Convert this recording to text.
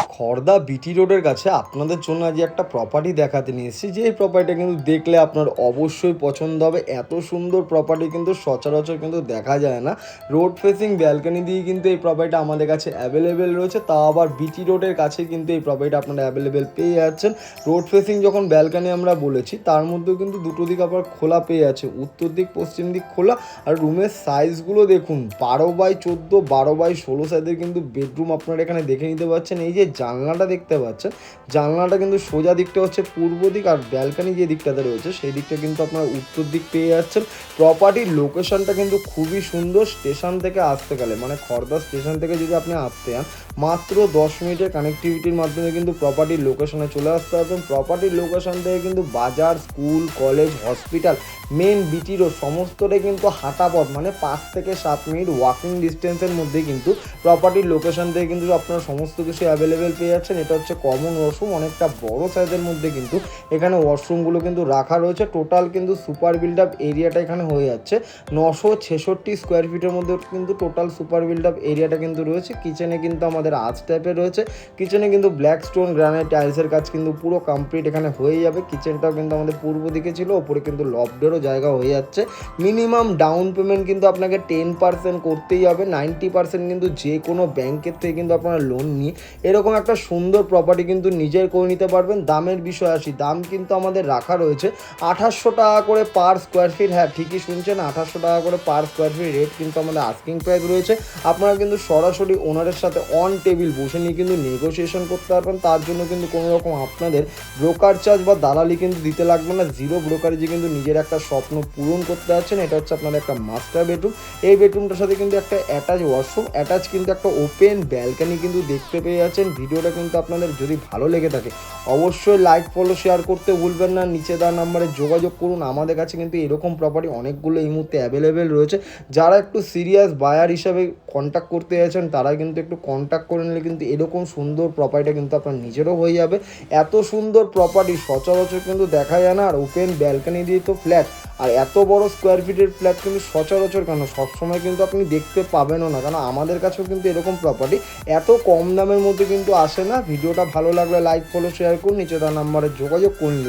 খড়দা বিটি রোডের কাছে আপনাদের জন্য আজ একটা প্রপার্টি দেখাতে নিয়ে এসেছি, যে এই প্রপার্টিটা কিন্তু দেখলে আপনার অবশ্যই পছন্দ হবে। এত সুন্দর প্রপার্টি কিন্তু সচরাচর কিন্তু দেখা যায় না। রোড ফেসিং ব্যালকনি দিয়ে কিন্তু এই প্রপার্টিটা আমাদের কাছে অ্যাভেলেবেল রয়েছে, তা আবার বিটি রোডের কাছে কিন্তু এই প্রপার্টিটা আপনারা অ্যাভেলেবেল পেয়ে যাচ্ছেন। রোড ফেসিং যখন ব্যালকনি আমরা বলেছি, তার মধ্যেও কিন্তু দুটো দিক আবার খোলা পেয়ে আছে, উত্তর দিক পশ্চিম দিক খোলা। আর রুমের সাইজগুলো দেখুন, 12x14, 12x16 সাইজের কিন্তু বেডরুম আপনারা এখানে দেখে নিতে পারছেন। এই যে জানলাটা দেখতে পাচ্ছেন, জানলাটা কিন্তু সোজা দিকটা হচ্ছে পূর্ব দিক, আর ব্যালকনি যে দিকটাতে রয়েছে সেই দিকটা কিন্তু আপনারা উত্তর দিক পেয়ে যাচ্ছেন। প্রপার্টির লোকেশনটা কিন্তু খুবই সুন্দর। স্টেশন থেকে আসতে গেলে, মানে খড়দা স্টেশন থেকে যদি আপনি আসতে যান, মাত্র 10 মিনিটের কানেক্টিভিটির মাধ্যমে কিন্তু প্রপার্টির লোকেশনে চলে আসতে পারবেন। প্রপার্টির লোকেশন থেকে কিন্তু বাজার, school, college, hospital, main BT road সমস্তটাই কিন্তু হাঁটা পথ, মানে 5 থেকে 7 মিনিট ওয়াকিং ডিস্টেন্সের মধ্যে কিন্তু প্রপার্টির লোকেশন থেকে কিন্তু আপনারা সমস্ত কিছু অ্যাভেলেবেল পেয়ে যাচ্ছেন। এটা হচ্ছে কমন ওয়াশরুম, অনেকটা বড় সাইজের মধ্যে কিন্তু এখানে ওয়াশরুমগুলো কিন্তু রাখা রয়েছে। টোটাল কিন্তু সুপার বিল্ড আপ এরিয়াটা এখানে হয়ে যাচ্ছে 966 স্কোয়ার ফিটের মধ্যে কিন্তু টোটাল সুপার বিল্ড আপ এরিয়াটা কিন্তু রয়েছে। কিচেনে কিন্তু আমাদের আর্চ টাইপের রয়েছে। কিচেনে কিন্তু ব্ল্যাক স্টোন গ্রানাইট টাইলসের কাজ কিন্তু পুরো কমপ্লিট এখানে হয়ে যাবে। কিচেনটাও কিন্তু আমাদের পূর্ব দিকে ছিল, ওপরে কিন্তু লফটেরও জায়গা হয়ে যাচ্ছে। মিনিমাম ডাউন পেমেন্ট কিন্তু আপনাকে 10% করতেই হবে। 90% কিন্তু যে কোনো ব্যাংকের থেকে কিন্তু আপনারা লোন নিয়ে এরকম একটা সুন্দর প্রপার্টি কিন্তু নিজের করে নিতে পারবেন। দামের বিষয় আসি, দাম কিন্তু আমাদের রাখা রয়েছে 2800 টাকা করে পার স্কোয়ার ফিট। হ্যাঁ, ঠিকই শুনছেন, 2800 টাকা করে পার স্কোয়ার ফিট রেট কিন্তু আমাদের আস্কিং প্রাইস রয়েছে। আপনারা কিন্তু সরাসরি ওনারের সাথে অন টেবিল বসে নিয়ে কিন্তু নেগোসিয়েশন করতে পারবেন। তার জন্য কিন্তু কোনো রকম আপনাদের ব্রোকার চার্জ বা দালালি কিন্তু দিতে লাগবে না। জিরো ব্রোকারেজে কিন্তু নিজের একটা স্বপ্ন পূরণ করতে যাচ্ছেন। এটা হচ্ছে আপনাদের একটা মাস্টার বেডরুম। এই বেডরুমটার সাথে কিন্তু একটা অ্যাটাচ ওয়াশরুম, অ্যাটাচ কিন্তু একটা ওপেন ব্যালকনি কিন্তু দেখতে পেয়ে যাচ্ছেন। ভিডিওটা কিন্তু আপনাদের যদি ভালো লেগে থাকে অবশ্যই লাইক, ফলো, শেয়ার করতে ভুলবেন না। নিচে দেওয়া নাম্বারে যোগাযোগ করুন। আমাদের কাছে কিন্তু এরকম প্রপার্টি অনেকগুলো এই মুহূর্তে অ্যাভেলেবেল রয়েছে। যারা একটু সিরিয়াস বায়ার হিসাবে কন্ট্যাক্ট করতে যাচ্ছেন, তারা কিন্তু একটু কন্ট্যাক্ট করে নিলে কিন্তু এরকম সুন্দর প্রপার্টিটা কিন্তু আপনার নিজেরও হয়ে যাবে। এত সুন্দর প্রপার্টি সচরাচর কিন্তু দেখা যায় না। আর ওপেন ব্যালকনি দিয়ে তো ফ্ল্যাট, আর এত বড় স্কোয়ার ফিটের ফ্ল্যাট কিন্তু সচরাচর কেন সবসময় কিন্তু আপনি দেখতে পাবেনও না, কারণ আমাদের কাছেও কিন্তু এরকম প্রপার্টি এত কম দামের মধ্যে কিন্তু আসে না। ভিডিওটা ভালো লাগলে লাইক, ফলো, শেয়ার করুন। নিচে তার নাম্বারে যোগাযোগ করে নিন।